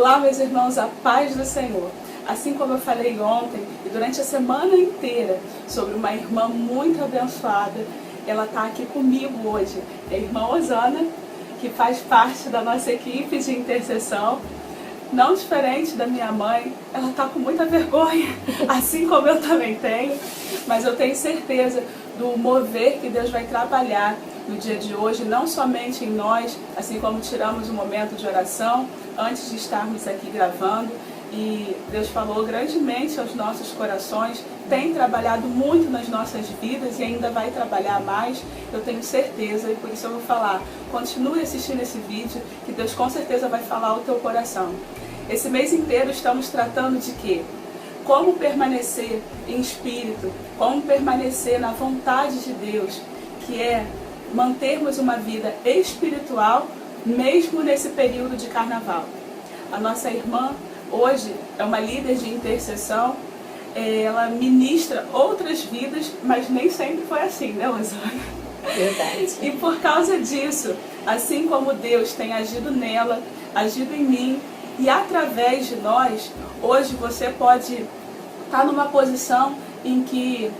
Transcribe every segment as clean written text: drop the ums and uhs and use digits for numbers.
Olá, meus irmãos, a paz do Senhor. Assim como eu falei ontem e durante a semana inteira sobre uma irmã muito abençoada, ela está aqui comigo hoje. É a irmã Osana, que faz parte da nossa equipe de intercessão. Não diferente da minha mãe, ela está com muita vergonha, assim como eu também tenho, mas eu tenho certeza do mover que Deus vai trabalhar no dia de hoje, não somente em nós, assim como tiramos um momento de oração antes de estarmos aqui gravando, e Deus falou grandemente aos nossos corações, tem trabalhado muito nas nossas vidas e ainda vai trabalhar mais, eu tenho certeza, e por isso eu vou falar, continue assistindo esse vídeo, que Deus com certeza vai falar ao teu coração. Esse mês inteiro estamos tratando de quê? Como permanecer em espírito, como permanecer na vontade de Deus, que é mantermos uma vida espiritual, mesmo nesse período de carnaval. A nossa irmã hoje é uma líder de intercessão, ela ministra outras vidas, mas nem sempre foi assim, né, Osana? Verdade. E por causa disso, assim como Deus tem agido nela, agido em mim, e através de nós, hoje você pode estar numa posição em que,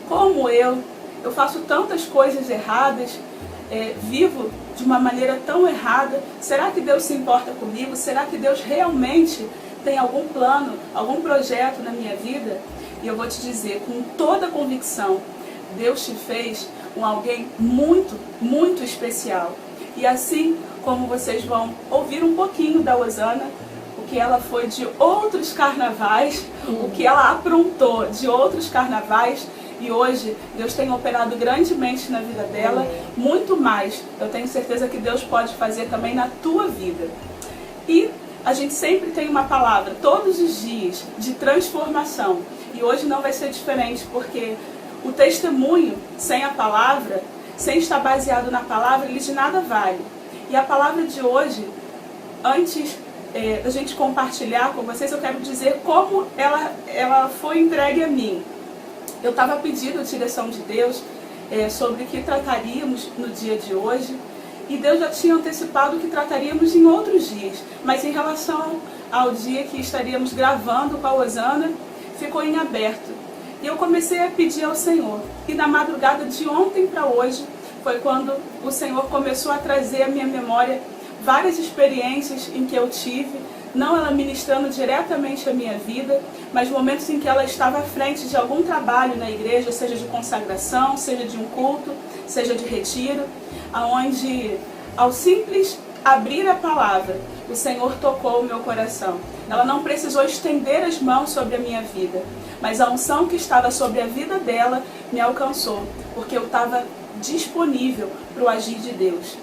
como eu faço tantas coisas erradas, vivo de uma maneira tão errada. Será que Deus se importa comigo? Será que Deus realmente tem algum plano, algum projeto na minha vida? E eu vou te dizer com toda convicção, Deus te fez um alguém muito, muito especial. E assim como vocês vão ouvir um pouquinho da Osana, o que ela foi de outros carnavais, o que ela aprontou de outros carnavais, e hoje Deus tem operado grandemente na vida dela, muito mais. Eu tenho certeza que Deus pode fazer também na tua vida. E a gente sempre tem uma palavra, todos os dias, de transformação. E hoje não vai ser diferente, porque o testemunho sem a palavra, sem estar baseado na palavra, ele de nada vale. E a palavra de hoje, antes da gente compartilhar com vocês, eu quero dizer como ela foi entregue a mim. Eu estava pedindo a direção de Deus sobre o que trataríamos no dia de hoje, e Deus já tinha antecipado que trataríamos em outros dias, mas em relação ao dia que estaríamos gravando com a Osana, ficou em aberto. E eu comecei a pedir ao Senhor, e na madrugada de ontem para hoje, foi quando o Senhor começou a trazer à minha memória várias experiências em que eu tive, não ela ministrando diretamente a minha vida, mas momentos em que ela estava à frente de algum trabalho na igreja, seja de consagração, seja de um culto, seja de retiro, aonde ao simples abrir a palavra, o Senhor tocou o meu coração. Ela não precisou estender as mãos sobre a minha vida, mas a unção que estava sobre a vida dela me alcançou, porque eu estava disponível para o agir de Deus.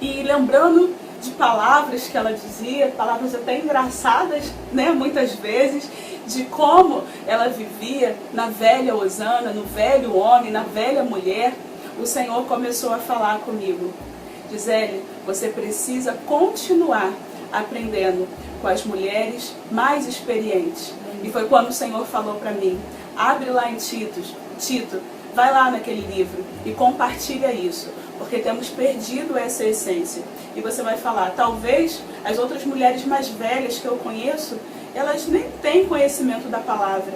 E lembrando de palavras que ela dizia, palavras até engraçadas, né, muitas vezes, de como ela vivia na velha Osana, no velho homem, na velha mulher, o Senhor começou a falar comigo. Gisele, você precisa continuar aprendendo com as mulheres mais experientes. E foi quando o Senhor falou para mim, abre lá em Tito, vai lá naquele livro e compartilha isso, porque temos perdido essa essência. E você vai falar, talvez as outras mulheres mais velhas que eu conheço, elas nem têm conhecimento da palavra.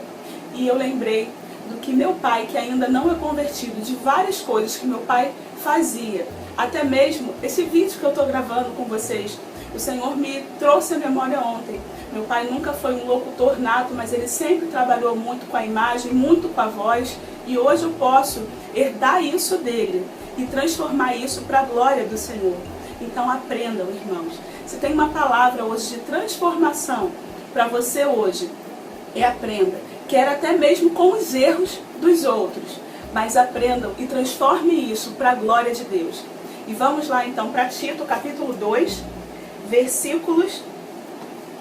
E eu lembrei do que meu pai, que ainda não é convertido, de várias coisas que meu pai fazia. Até mesmo esse vídeo que eu estou gravando com vocês, o Senhor me trouxe à memória ontem. Meu pai nunca foi um locutor nato, mas ele sempre trabalhou muito com a imagem, muito com a voz. E hoje eu posso herdar isso dele e transformar isso para a glória do Senhor. Então aprendam, irmãos. Se tem uma palavra hoje de transformação para você hoje, aprenda. Quer até mesmo com os erros dos outros, mas aprendam e transformem isso para a glória de Deus. E vamos lá então para Tito, capítulo 2, versículos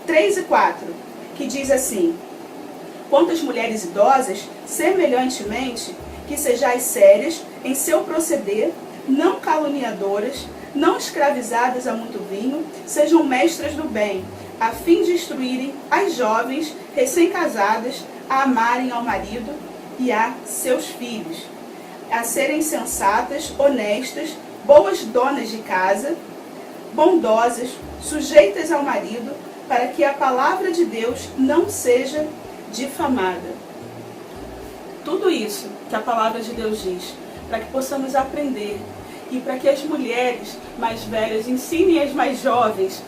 3 e 4, que diz assim: quanto às mulheres idosas, semelhantemente, que sejais sérias em seu proceder, não caluniadoras, não escravizadas a muito vinho, sejam mestras do bem, a fim de instruírem as jovens recém-casadas a amarem ao marido e a seus filhos, a serem sensatas, honestas, boas donas de casa, bondosas, sujeitas ao marido, para que a palavra de Deus não seja difamada. Tudo isso que a palavra de Deus diz, para que possamos aprender e para que as mulheres mais velhas ensinem as mais jovens,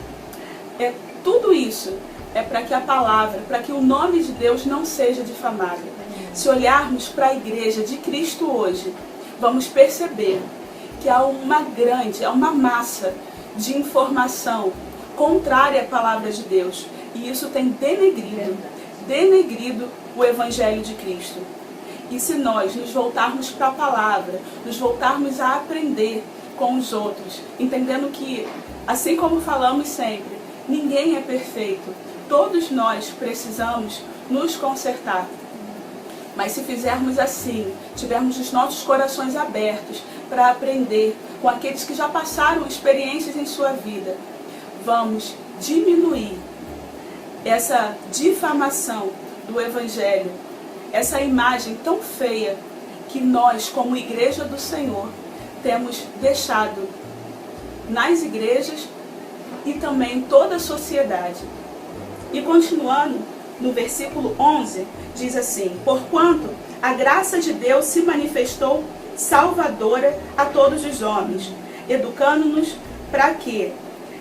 tudo isso é para que a palavra, para que o nome de Deus não seja difamado. Se olharmos para a igreja de Cristo hoje, vamos perceber que há uma massa de informação contrária à palavra de Deus. E isso tem denegrido o Evangelho de Cristo. E se nós nos voltarmos para a palavra, nos voltarmos a aprender com os outros, entendendo que, assim como falamos sempre, ninguém é perfeito, todos nós precisamos nos consertar. Mas se fizermos assim, tivermos os nossos corações abertos para aprender com aqueles que já passaram experiências em sua vida, vamos diminuir essa difamação do Evangelho, essa imagem tão feia que nós, como Igreja do Senhor, temos deixado nas igrejas e também em toda a sociedade. E continuando, no versículo 11, diz assim: porquanto a graça de Deus se manifestou salvadora a todos os homens, educando-nos para que,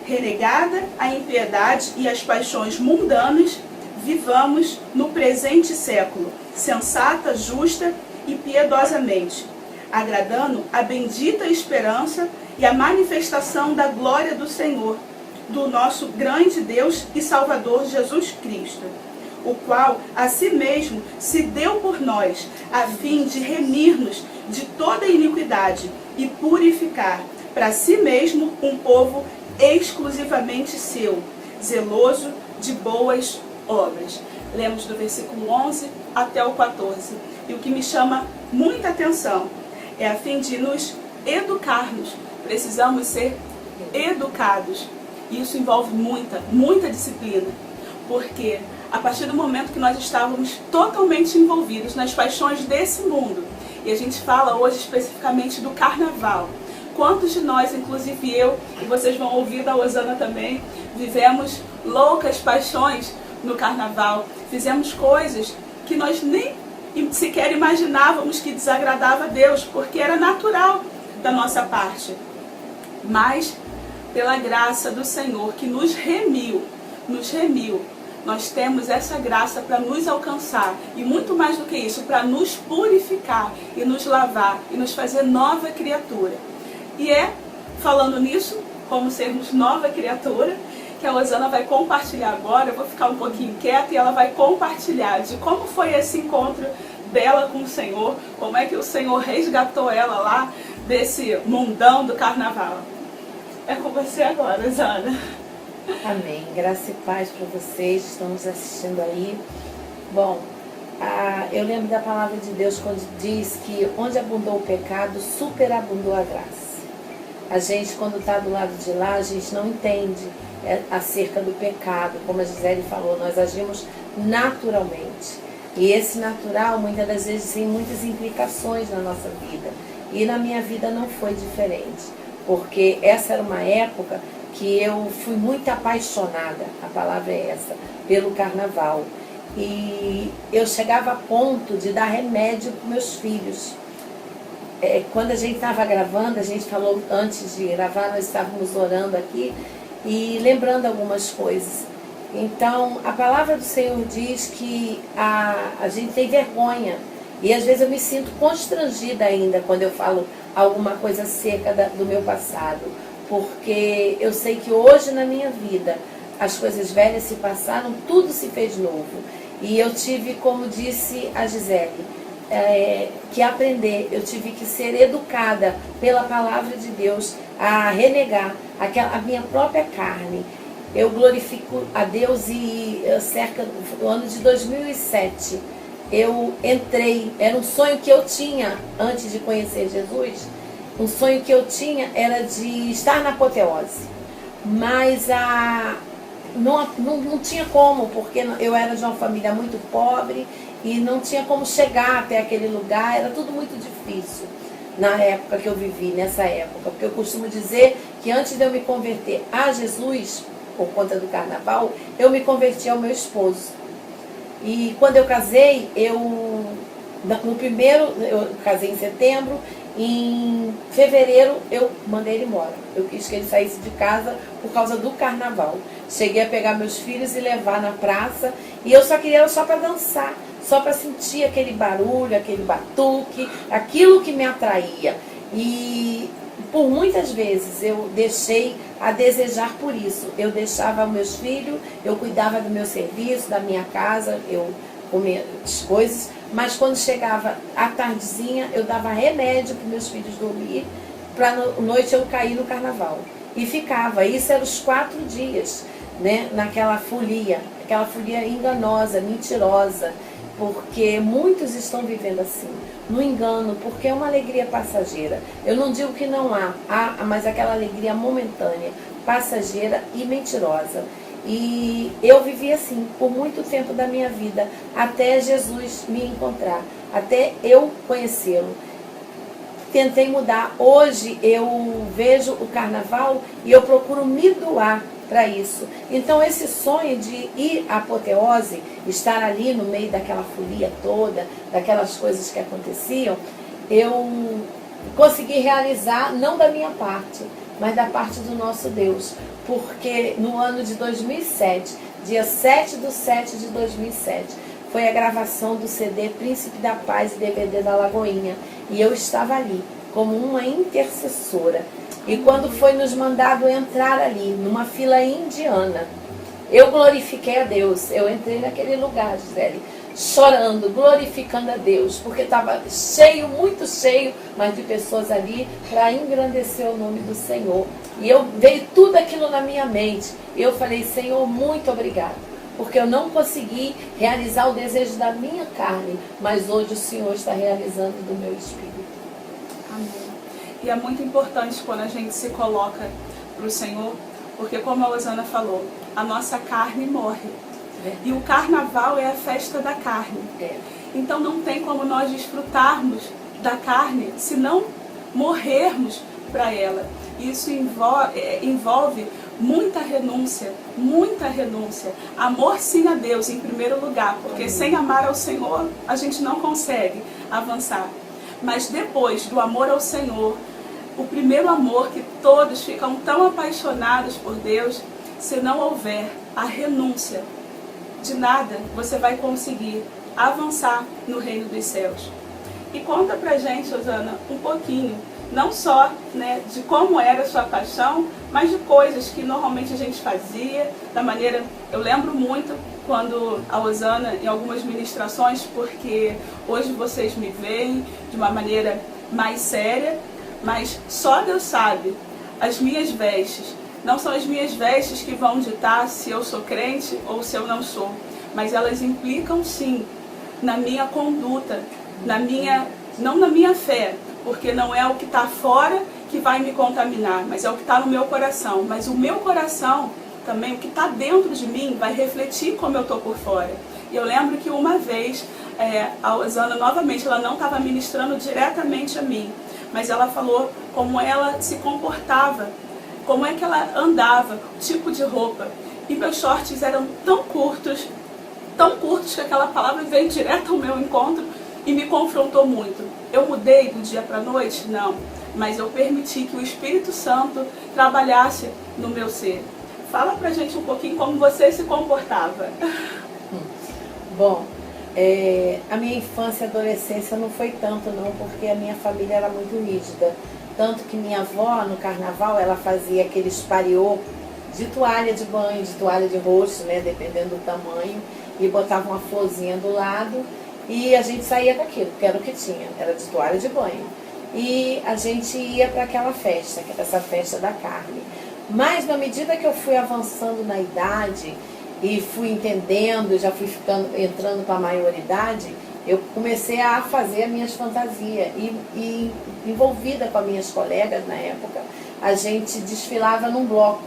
renegada a impiedade e as paixões mundanas, vivamos no presente século, sensata, justa e piedosamente, agradando a bendita esperança e a manifestação da glória do Senhor, do nosso grande Deus e Salvador Jesus Cristo, o qual a si mesmo se deu por nós, a fim de remir-nos de toda iniquidade e purificar para si mesmo um povo exclusivamente seu, zeloso de boas obras. Lemos do versículo 11 até o 14. E o que me chama muita atenção é a fim de nos educarmos. Precisamos ser educados. E isso envolve muita disciplina. Porque a partir do momento que nós estávamos totalmente envolvidos nas paixões desse mundo, e a gente fala hoje especificamente do carnaval, quantos de nós, inclusive eu, e vocês vão ouvir da Osana também, vivemos loucas paixões no carnaval, fizemos coisas que nós nem sequer imaginávamos que desagradava a Deus, porque era natural da nossa parte. Mas, pela graça do Senhor, que nos remiu, nós temos essa graça para nos alcançar, e muito mais do que isso, para nos purificar e nos lavar e nos fazer nova criatura. E falando nisso, como sermos nova criatura, que a Osana vai compartilhar agora. Eu vou ficar um pouquinho quieta e ela vai compartilhar de como foi esse encontro dela com o Senhor, como é que o Senhor resgatou ela lá desse mundão do carnaval. É com você agora, Osana. Amém. Graça e paz para vocês que estão nos assistindo aí. Bom, eu lembro da palavra de Deus quando diz que onde abundou o pecado, superabundou a graça. A gente, quando está do lado de lá, a gente não entende acerca do pecado. Como a Gisele falou, nós agimos naturalmente. E esse natural, muitas das vezes, tem muitas implicações na nossa vida. E na minha vida não foi diferente. Porque essa era uma época que eu fui muito apaixonada, a palavra é essa, pelo carnaval. E eu chegava a ponto de dar remédio para meus filhos. Quando a gente estava gravando, a gente falou antes de gravar, nós estávamos orando aqui e lembrando algumas coisas. Então, a palavra do Senhor diz que a gente tem vergonha. E às vezes eu me sinto constrangida ainda quando eu falo alguma coisa acerca do meu passado. Porque eu sei que hoje na minha vida as coisas velhas se passaram, tudo se fez novo. E eu tive, como disse a Gisele, que aprender, eu tive que ser educada pela palavra de Deus a renegar a minha própria carne. Eu glorifico a Deus e cerca do ano de 2007 eu entrei, era um sonho que eu tinha antes de conhecer Jesus, um sonho que eu tinha era de estar na apoteose, mas não tinha como, porque eu era de uma família muito pobre e não tinha como chegar até aquele lugar, era tudo muito difícil na época que eu vivi, nessa época, porque eu costumo dizer que antes de eu me converter a Jesus, por conta do carnaval, eu me converti ao meu esposo. E quando eu casei, eu casei em setembro, em fevereiro eu mandei ele embora. Eu quis que ele saísse de casa por causa do carnaval. Cheguei a pegar meus filhos e levar na praça, e eu só queria só para dançar, só para sentir aquele barulho, aquele batuque, aquilo que me atraía. E por muitas vezes eu deixei a desejar por isso. Eu deixava meus filhos, eu cuidava do meu serviço, da minha casa, eu comia as coisas, mas quando chegava a tardezinha, eu dava remédio para meus filhos dormir, para noite eu cair no carnaval. E ficava, isso eram os 4 dias, né, naquela folia, aquela folia enganosa, mentirosa, porque muitos estão vivendo assim, no engano, porque é uma alegria passageira. Eu não digo que não há, mas aquela alegria momentânea, passageira e mentirosa. E eu vivi assim por muito tempo da minha vida, até Jesus me encontrar, até eu conhecê-lo. Tentei mudar. Hoje eu vejo o carnaval e eu procuro me doar para isso. Então esse sonho de ir à apoteose, estar ali no meio daquela folia toda, daquelas coisas que aconteciam, eu consegui realizar, não da minha parte, mas da parte do nosso Deus. Porque no ano de 2007, dia 7/7/2007, foi a gravação do CD Príncipe da Paz e DVD da Lagoinha. E eu estava ali, como uma intercessora. E quando foi nos mandado entrar ali, numa fila indiana, eu glorifiquei a Deus. Eu entrei naquele lugar, Gisele, chorando, glorificando a Deus, porque estava cheio, muito cheio, mas de pessoas ali para engrandecer o nome do Senhor. E veio tudo aquilo na minha mente. E eu falei, Senhor, muito obrigado, porque eu não consegui realizar o desejo da minha carne, mas hoje o Senhor está realizando do meu espírito. Amém. E é muito importante quando a gente se coloca para o Senhor, porque como a Osana falou, a nossa carne morre. E o carnaval é a festa da carne. Então não tem como nós desfrutarmos da carne se não morrermos para ela. Isso envolve muita renúncia, amor sim a Deus em primeiro lugar, porque sem amar ao Senhor a gente não consegue avançar. Mas depois do amor ao Senhor, o primeiro amor que todos ficam tão apaixonados por Deus, se não houver a renúncia, de nada você vai conseguir avançar no reino dos céus. E conta pra gente, Osana, um pouquinho, não só, né, de como era a sua paixão, mas de coisas que normalmente a gente fazia, da maneira... Eu lembro muito quando a Osana, em algumas ministrações, porque hoje vocês me veem de uma maneira mais séria, mas só Deus sabe, as minhas vestes, não são as minhas vestes que vão ditar se eu sou crente ou se eu não sou, mas elas implicam sim na minha conduta, não na minha fé, porque não é o que está fora que vai me contaminar, mas é o que está no meu coração. Mas o meu coração, também o que está dentro de mim, vai refletir como eu estou por fora. E eu lembro que uma vez, a Osana, novamente, ela não estava ministrando diretamente a mim, mas ela falou como ela se comportava, como é que ela andava, o tipo de roupa. E meus shorts eram tão curtos que aquela palavra veio direto ao meu encontro e me confrontou muito. Eu mudei do dia para a noite? Não. Mas eu permiti que o Espírito Santo trabalhasse no meu ser. Fala pra gente um pouquinho como você se comportava. Bom, a minha infância e adolescência não foi tanto não, porque a minha família era muito rígida. Tanto que minha avó, no carnaval, ela fazia aqueles pariô de toalha de banho, de toalha de rosto, né, dependendo do tamanho, e botava uma florzinha do lado, e a gente saía daquilo, porque era o que tinha, era de toalha de banho. E a gente ia para aquela festa, que era essa festa da carne. Mas na medida que eu fui avançando na idade e fui entendendo, já fui entrando para a maioridade, eu comecei a fazer as minhas fantasias e envolvida com as minhas colegas na época, a gente desfilava num bloco.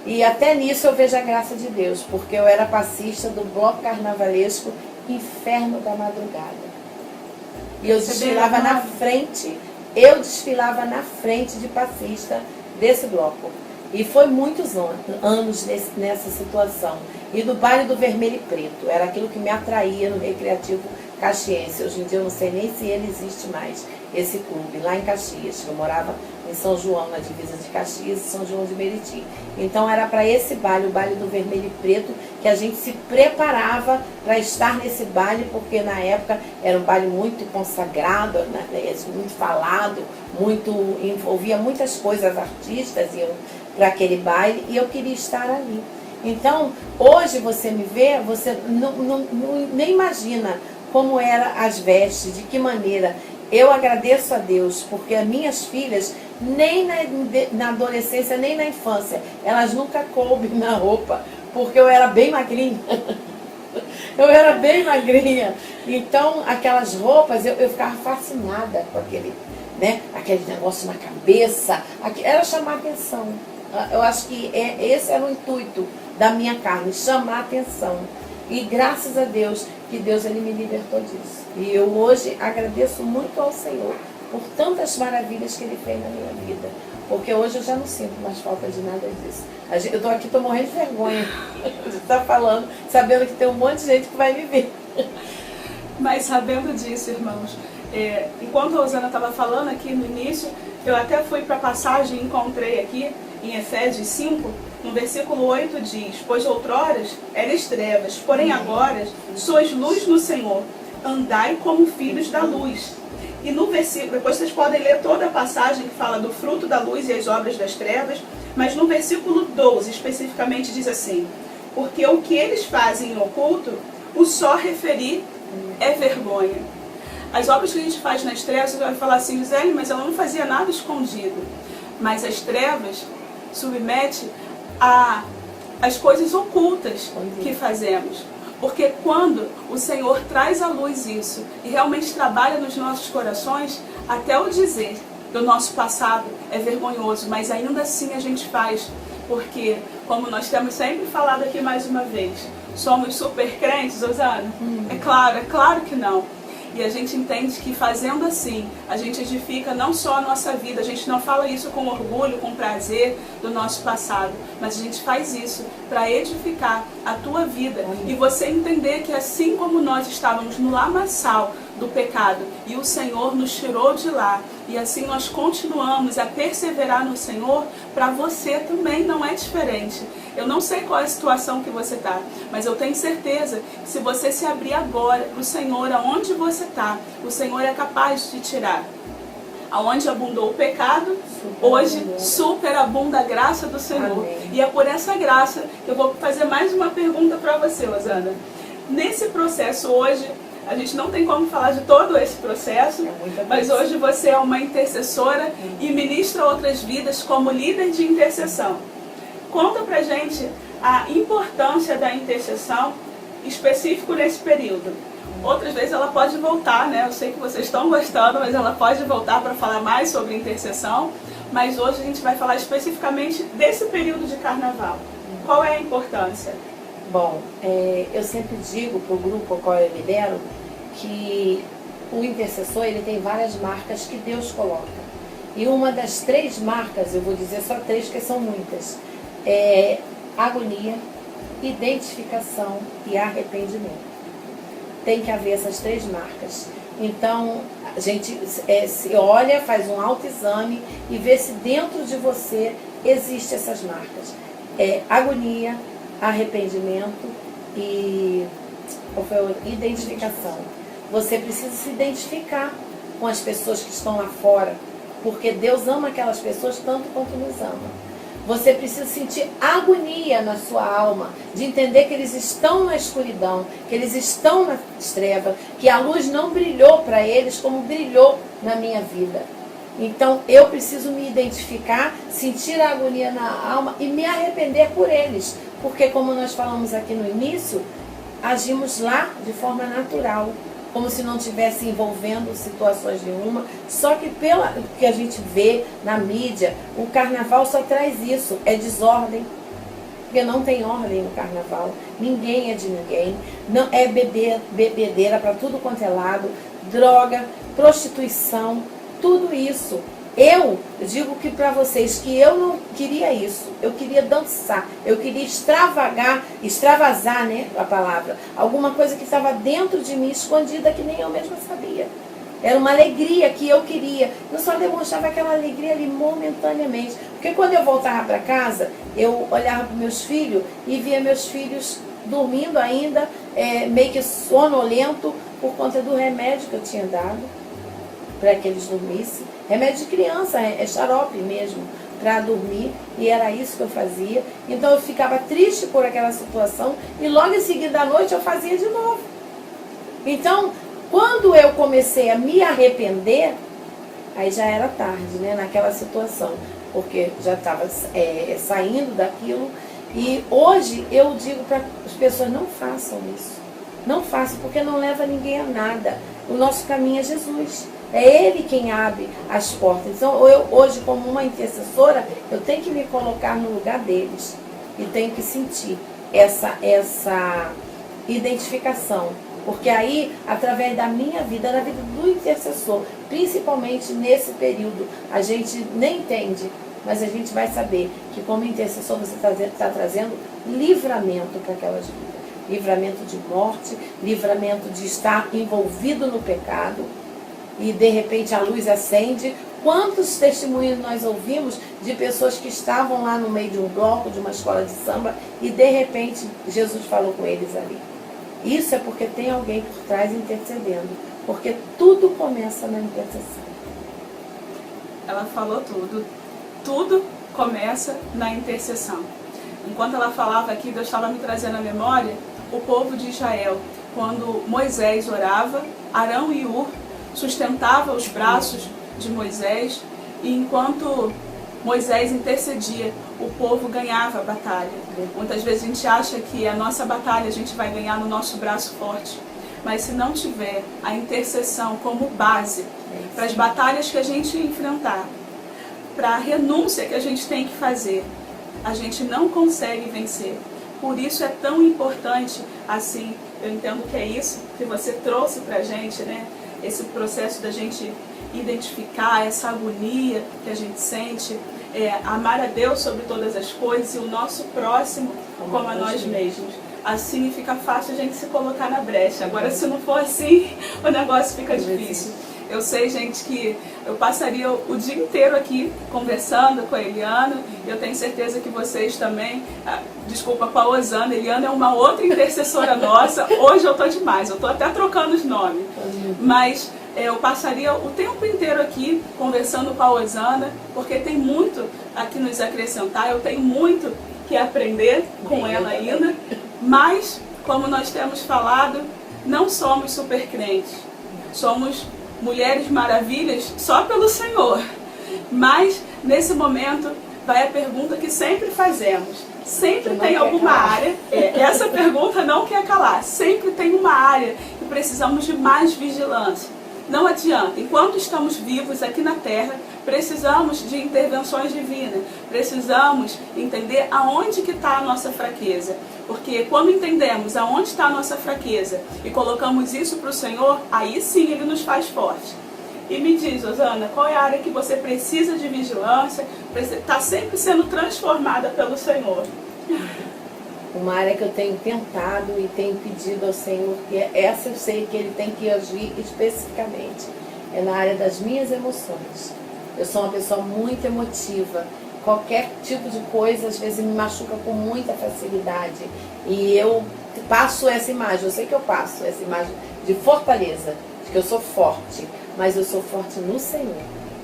E até nisso eu vejo a graça de Deus, porque eu era passista do bloco carnavalesco Inferno da Madrugada. E eu desfilava na frente de passista desse bloco. E foi muitos anos nessa situação. E no baile do Vermelho e Preto, era aquilo que me atraía no Recreativo Caxiense. Hoje em dia eu não sei nem se ele existe mais, esse clube, lá em Caxias. Eu morava em São João, na divisa de Caxias e São João de Meriti. Então era para esse baile, o baile do Vermelho e Preto, que a gente se preparava para estar nesse baile, porque na época era um baile muito consagrado, né, muito falado, envolvia muitas coisas, artistas iam para aquele baile, e eu queria estar ali. Então, hoje você me vê, você nem imagina como eram as vestes, de que maneira. Eu agradeço a Deus, porque as minhas filhas, nem na adolescência, nem na infância, elas nunca coubem na roupa, porque eu era bem magrinha. Eu era bem magrinha. Então, aquelas roupas, eu ficava fascinada com aquele negócio na cabeça. Era chamar atenção. Eu acho que esse era o intuito da minha carne, chamar atenção. E graças a Deus, que Deus ele me libertou disso. E eu hoje agradeço muito ao Senhor por tantas maravilhas que Ele fez na minha vida. Porque hoje eu já não sinto mais falta de nada disso. Eu estou aqui, estou morrendo de vergonha de estar falando, sabendo que tem um monte de gente que vai me ver. Mas sabendo disso, irmãos, enquanto a Rosana estava falando aqui no início, eu até fui para a passagem e encontrei aqui em Efésios 5, no versículo 8 diz: pois outroras eras trevas, porém agora sois luz no Senhor, andai como filhos da luz. E no versículo, depois vocês podem ler toda a passagem que fala do fruto da luz e as obras das trevas, mas no versículo 12 especificamente diz assim: porque o que eles fazem em oculto, o só referir é vergonha. As obras que a gente faz nas trevas, você vai falar assim: Gisele, mas ela não fazia nada escondido. Mas as trevas submete as coisas ocultas que fazemos. Porque quando o Senhor traz à luz isso e realmente trabalha nos nossos corações, até o dizer do nosso passado é vergonhoso, mas ainda assim a gente faz. Porque, como nós temos sempre falado aqui mais uma vez, somos super crentes, Rosana? É claro que não. E a gente entende que fazendo assim, a gente edifica não só a nossa vida, a gente não fala isso com orgulho, com prazer do nosso passado, mas a gente faz isso para edificar a tua vida. E você entender que assim como nós estávamos no lamaçal do pecado e o Senhor nos tirou de lá, e assim nós continuamos a perseverar no Senhor, para você também não é diferente. Eu não sei qual é a situação que você está, mas eu tenho certeza que se você se abrir agora para o Senhor, aonde você está, o Senhor é capaz de tirar. Aonde abundou o pecado, hoje superabunda a graça do Senhor. Amém. E é por essa graça que eu vou fazer mais uma pergunta para você, Rosana. Nesse processo hoje, a gente não tem como falar de todo esse processo, mas hoje você é uma intercessora e ministra outras vidas como líder de intercessão. Conta pra gente a importância da intercessão específico nesse período. Outras vezes ela pode voltar, né? Eu sei que vocês estão gostando, mas ela pode voltar para falar mais sobre intercessão. Mas hoje a gente vai falar especificamente desse período de carnaval. Qual é a importância? Bom, eu sempre digo para o grupo ao qual eu lidero que o intercessor ele tem várias marcas que Deus coloca. E uma das 3 marcas, eu vou dizer só 3 porque são muitas, é agonia, identificação e arrependimento. Tem que haver essas 3 marcas. Então, a gente se olha, faz um autoexame e vê se dentro de você existem essas marcas. Agonia, arrependimento e identificação. Você precisa se identificar com as pessoas que estão lá fora, porque Deus ama aquelas pessoas tanto quanto nos ama. Você precisa sentir agonia na sua alma, de entender que eles estão na escuridão, que eles estão na treva, que a luz não brilhou para eles como brilhou na minha vida. Então eu preciso me identificar, sentir a agonia na alma e me arrepender por eles. Porque como nós falamos aqui no início, agimos lá de forma natural, como se não estivesse envolvendo situações nenhuma. Só que pelo que a gente vê na mídia, o carnaval só traz isso, é desordem. Porque não tem ordem no carnaval, ninguém é de ninguém, não é bebedeira para tudo quanto é lado, droga, prostituição, tudo isso Eu digo que para vocês que eu não queria isso, eu queria dançar, eu queria extravasar, né, a palavra, alguma coisa que estava dentro de mim, escondida, que nem eu mesma sabia. Era uma alegria que eu queria. Eu só demonstrava aquela alegria ali momentaneamente. Porque quando eu voltava para casa, eu olhava para meus filhos e via meus filhos dormindo ainda, meio que sonolento, por conta do remédio que eu tinha dado para que eles dormissem. Remédio de criança, é xarope mesmo, para dormir, e era isso que eu fazia. Então eu ficava triste por aquela situação e logo em seguida à noite eu fazia de novo. Então, quando eu comecei a me arrepender, aí já era tarde, né, naquela situação, porque já estava saindo daquilo. E hoje eu digo para as pessoas, não façam isso. Não façam, porque não leva ninguém a nada. O nosso caminho é Jesus. É Ele quem abre as portas. Então, eu hoje, como uma intercessora, eu tenho que me colocar no lugar deles. E tenho que sentir essa identificação. Porque aí, através da minha vida, da vida do intercessor, principalmente nesse período, a gente nem entende, mas a gente vai saber que como intercessor você está trazendo livramento para aquelas vidas. Livramento de morte, livramento de estar envolvido no pecado, e de repente a luz acende. Quantos testemunhos nós ouvimos de pessoas que estavam lá no meio de um bloco, de uma escola de samba, e de repente Jesus falou com eles ali. Isso é porque tem alguém por trás intercedendo, porque tudo começa na intercessão. Ela falou tudo. Tudo começa na intercessão. Enquanto ela falava aqui, Deus estava me trazendo à memória o povo de Israel. Quando Moisés orava, Arão e Hur sustentavam os braços de Moisés, e enquanto Moisés intercedia, o povo ganhava a batalha. Muitas vezes a gente acha que a nossa batalha a gente vai ganhar no nosso braço forte, mas se não tiver a intercessão como base para as batalhas que a gente enfrentar, para a renúncia que a gente tem que fazer, a gente não consegue vencer. Por isso é tão importante, assim, eu entendo que é isso que você trouxe para a gente, né? Esse processo da gente identificar essa agonia que a gente sente, amar a Deus sobre todas as coisas e o nosso próximo como a nós mesmos. Assim fica fácil a gente se colocar na brecha. Agora, se não for assim, o negócio fica difícil. Eu sei, gente, que eu passaria o dia inteiro aqui conversando com a Eliana. Eu tenho certeza que vocês também. Desculpa, com a Osana. A Eliana é uma outra intercessora nossa. Hoje eu estou demais, eu estou até trocando os nomes. Mas eu passaria o tempo inteiro aqui conversando com a Osana, porque tem muito a que nos acrescentar. Eu tenho muito que aprender com ela ainda. Mas, como nós temos falado, não somos super crentes. Somos mulheres maravilhas só pelo Senhor. Mas nesse momento vai a pergunta que sempre fazemos. Sempre tem alguma área, essa pergunta não quer calar, sempre tem uma área que precisamos de mais vigilância. Não adianta, enquanto estamos vivos aqui na Terra, precisamos de intervenções divinas, precisamos entender aonde que está a nossa fraqueza. Porque quando entendemos aonde está a nossa fraqueza e colocamos isso para o Senhor, aí sim Ele nos faz forte. E me diz, Osana, qual é a área que você precisa de vigilância, está sempre sendo transformada pelo Senhor? Uma área que eu tenho tentado e tenho pedido ao Senhor, que essa eu sei que Ele tem que agir especificamente, é na área das minhas emoções. Eu sou uma pessoa muito emotiva. Qualquer tipo de coisa, às vezes, me machuca com muita facilidade. E eu passo essa imagem, eu sei que eu passo essa imagem de fortaleza, de que eu sou forte, mas eu sou forte no Senhor,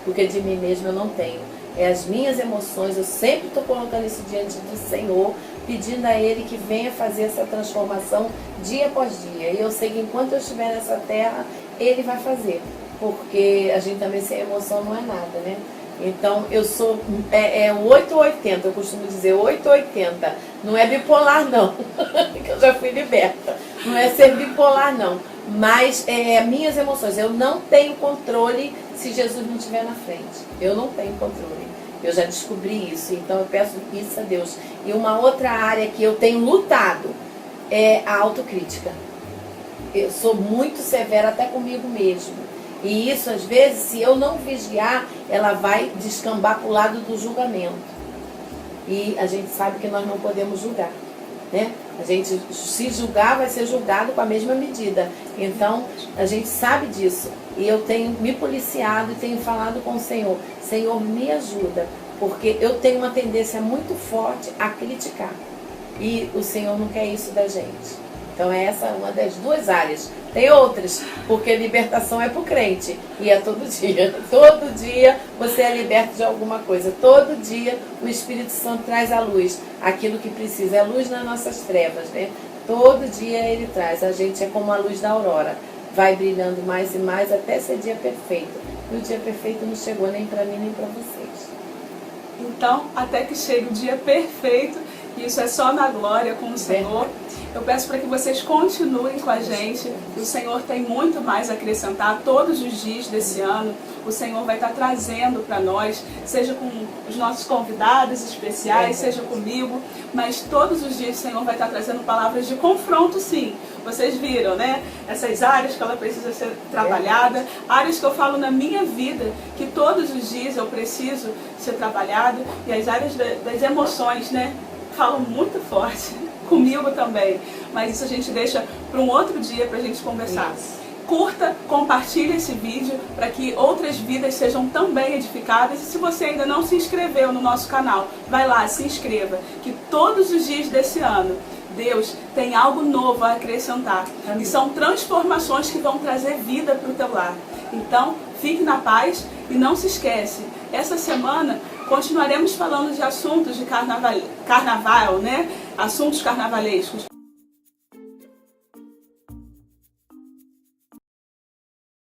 porque de mim mesma eu não tenho. É as minhas emoções, eu sempre estou colocando isso diante do Senhor, pedindo a Ele que venha fazer essa transformação dia após dia. E eu sei que enquanto eu estiver nessa terra, Ele vai fazer, porque a gente também sem emoção não é nada, né? Então, eu sou, 880, eu costumo dizer 880, não é bipolar não, que eu já fui liberta, não é ser bipolar não, mas minhas emoções, eu não tenho controle se Jesus não estiver na frente, eu não tenho controle, eu já descobri isso, então eu peço isso a Deus. E uma outra área que eu tenho lutado é a autocrítica. Eu sou muito severa até comigo mesmo. E isso, às vezes, se eu não vigiar, ela vai descambar para o lado do julgamento. E a gente sabe que nós não podemos julgar, né? A gente, se julgar, vai ser julgado com a mesma medida. Então, a gente sabe disso. E eu tenho me policiado e tenho falado com o Senhor. Senhor, me ajuda, porque eu tenho uma tendência muito forte a criticar. E o Senhor não quer isso da gente. Então, essa é uma das duas áreas. Tem outras, porque libertação é para o crente. E é todo dia. Todo dia você é liberto de alguma coisa. Todo dia o Espírito Santo traz a luz. Aquilo que precisa. É luz nas nossas trevas, né? Todo dia ele traz. A gente é como a luz da aurora. Vai brilhando mais e mais até ser dia perfeito. E o dia perfeito não chegou nem para mim nem para vocês. Então, até que chegue o dia perfeito, isso é só na glória com o Senhor. Eu peço para que vocês continuem com a gente. O Senhor tem muito mais a acrescentar todos os dias desse ano. O Senhor vai estar trazendo para nós, seja com os nossos convidados especiais, seja comigo, mas todos os dias o Senhor vai estar trazendo palavras de confronto, sim. Vocês viram, né? Essas áreas que ela precisa ser trabalhada, áreas que eu falo na minha vida, que todos os dias eu preciso ser trabalhado, e as áreas das emoções, né? Falam muito forte. Comigo também, mas isso a gente deixa para um outro dia para a gente conversar. Isso. Curta, compartilhe esse vídeo para que outras vidas sejam também edificadas. E se você ainda não se inscreveu no nosso canal, vai lá, se inscreva, que todos os dias desse ano Deus tem algo novo a acrescentar. Amém. E são transformações que vão trazer vida para o teu lar. Então, fique na paz e não se esquece, essa semana continuaremos falando de assuntos de carnaval, né? Assuntos carnavalescos.